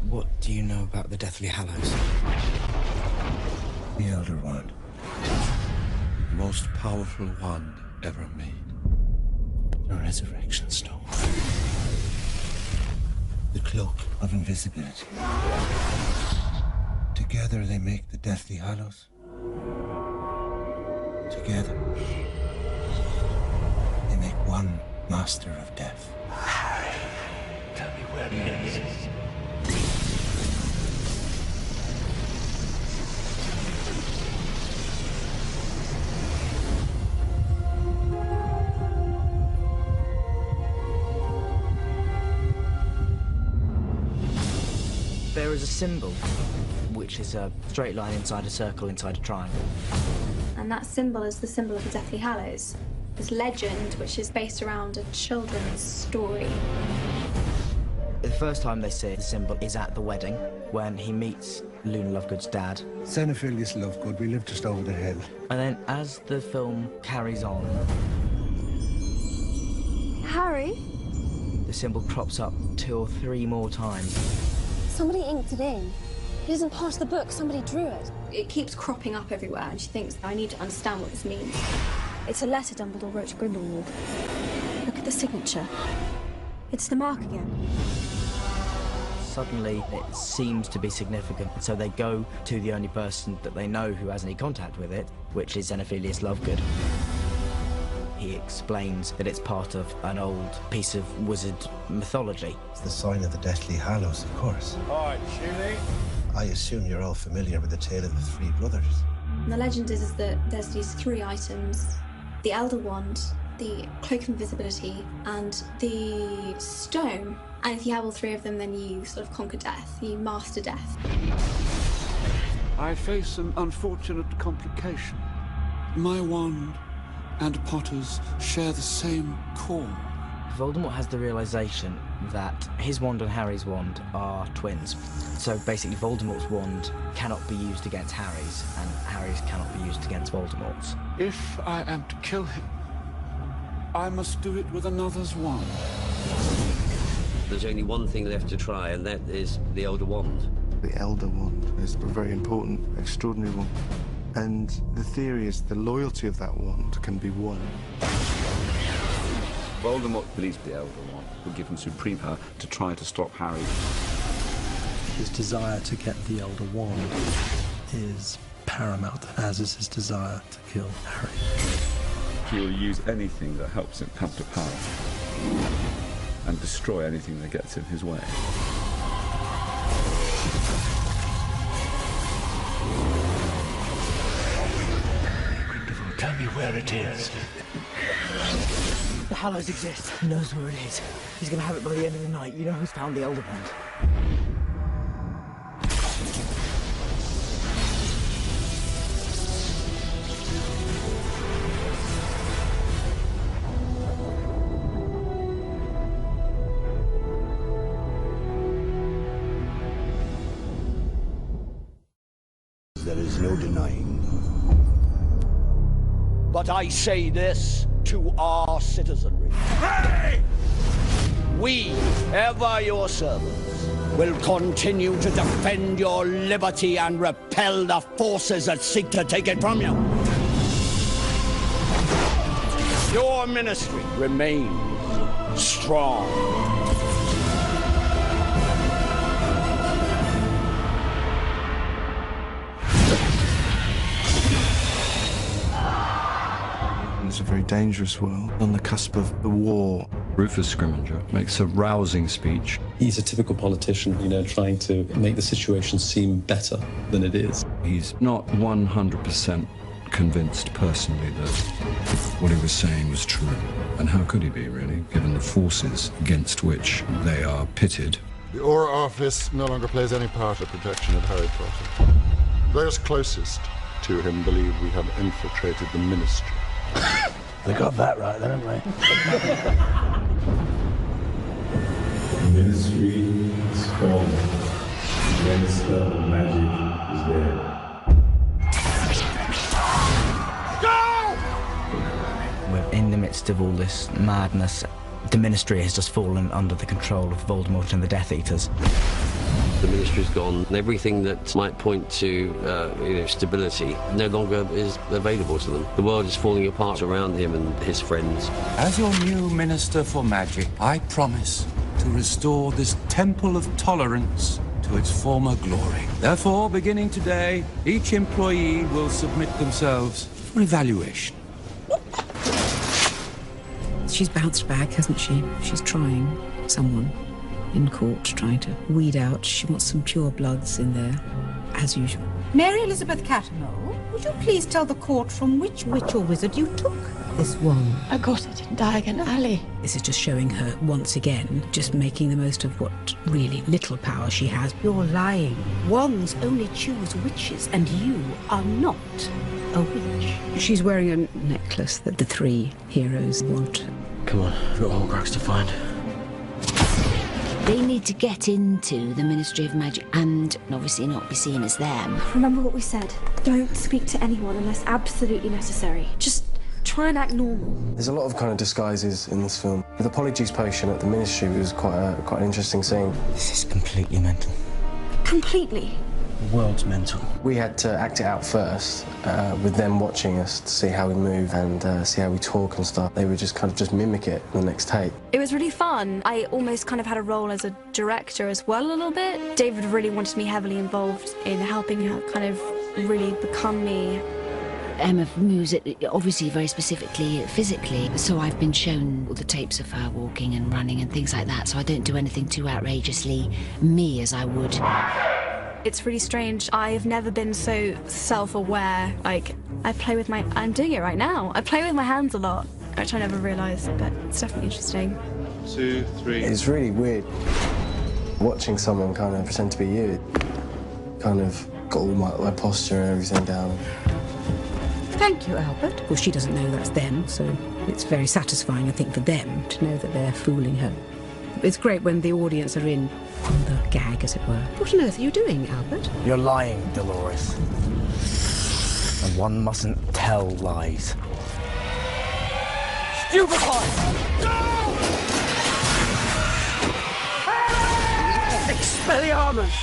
What do you know about the Deathly Hallows? The Elder Wand. The most powerful wand ever made. The Resurrection Stone. The Cloak of Invisibility. Together they make the Deathly Hallows. Together they make one Master of Death. Harry, tell me where he is. There is a symbol, which is a straight line inside a circle inside a triangle. And that symbol is the symbol of the Deathly Hallows. This legend, which is based around a children's story. The first time they see the symbol is at the wedding, when he meets Luna Lovegood's dad. Xenophilius Lovegood, we live just over the hill. And then as the film carries on, Harry? the symbol crops up 2 or 3 more times. Somebody inked it in. It isn't part of the book, somebody drew it. It keeps cropping up everywhere, and she thinks, I need to understand what this means. It's a letter Dumbledore wrote to Grindelwald. Look at the signature. It's the mark again. Suddenly, it seems to be significant, so they go to the only person that they know who has any contact with it, which is Xenophilius Lovegood. He explains that it's part of an old piece of wizard mythology. It's the sign of the Deathly Hallows, of course. All right, Shirley. I assume you're all familiar with the tale of the 3 brothers. And the legend is that there's these 3 items. The Elder Wand, the Cloak of Invisibility, and the Stone. And if you have all 3 of them, then you sort of conquer death. You master death. I face an unfortunate complication. My wand and Potter's share the same core. Voldemort has the realization that his wand and Harry's wand are twins. So basically Voldemort's wand cannot be used against Harry's, and Harry's cannot be used against Voldemort's. If I am to kill him, I must do it with another's wand. There's only one thing left to try, and that is the Elder Wand. The Elder Wand is a very important, extraordinary one. And the theory is the loyalty of that wand can be won. Voldemort believes the Elder Wand will give him supreme power to try to stop Harry. His desire to get the Elder Wand is paramount, as is his desire to kill Harry. He will use anything that helps him come to power and destroy anything that gets in his way. Tell me where it is. The Hallows exist. He knows where it is. He's gonna have it by the end of the night. You know who's found the Elder Wand. There is no denying. But I say this to our citizenry. Hey! We, ever your servants, will continue to defend your liberty and repel the forces that seek to take it from you. Your ministry remains strong. It's a very dangerous world, on the cusp of the war. Rufus Scrimgeour makes a rousing speech. He's a typical politician, you know, trying to make the situation seem better than it is. He's not 100% convinced personally that what he was saying was true. And how could he be, really, given the forces against which they are pitted? The Auror Office no longer plays any part of protection of Harry Potter. Those closest to him believe we have infiltrated the ministry. They got that right, haven't they? The ministry is strong. The minister of magic is there. We're in the midst of all this madness. The Ministry has just fallen under the control of Voldemort and the Death Eaters. The ministry's gone, and everything that might point to stability no longer is available to them. The world is falling apart around him and his friends. As your new Minister for Magic, I promise to restore this temple of tolerance to its former glory. Therefore, beginning today, each employee will submit themselves for evaluation. She's bounced back, hasn't she? She's trying. Someone in court trying to weed out. She wants some pure bloods in there, as usual. Mary Elizabeth Cattermole, would you please tell the court from which witch or wizard you took this wand? I got it in Diagon Alley. This is just showing her, once again, just making the most of what really little power she has. You're lying. Wands only choose witches, and you are not a witch. She's wearing a necklace that the three heroes want. Come on, we've got Horcrux to find. They need to get into the Ministry of Magic and obviously not be seen as them. Remember what we said. Don't speak to anyone unless absolutely necessary. Just try and act normal. There's a lot of kind of disguises in this film. The Polyjuice potion at the Ministry was quite an interesting scene. This is completely mental. Completely. The world's mental. We had to act it out first, with them watching us to see how we move and see how we talk and stuff. They would just kind of just mimic it in the next take. It was really fun. I almost kind of had a role as a director as well a little bit. David really wanted me heavily involved in helping her kind of really become me. Emma moves it obviously very specifically physically, so I've been shown all the tapes of her walking and running and things like that, so I don't do anything too outrageously me as I would. It's really strange. I've never been so self-aware. Like, I'm doing it right now. I play with my hands a lot, which I never realised, but it's definitely interesting. 2, 3. It's really weird watching someone kind of pretend to be you. Kind of got all my posture and everything down. Thank you, Albert. Of course, she doesn't know that's them, so it's very satisfying, I think, for them to know that they're fooling her. It's great when the audience are in on the gag, as it were. What on earth are you doing, Albert? You're lying, Dolores. And one mustn't tell lies. Stupefy! Expelliarmus!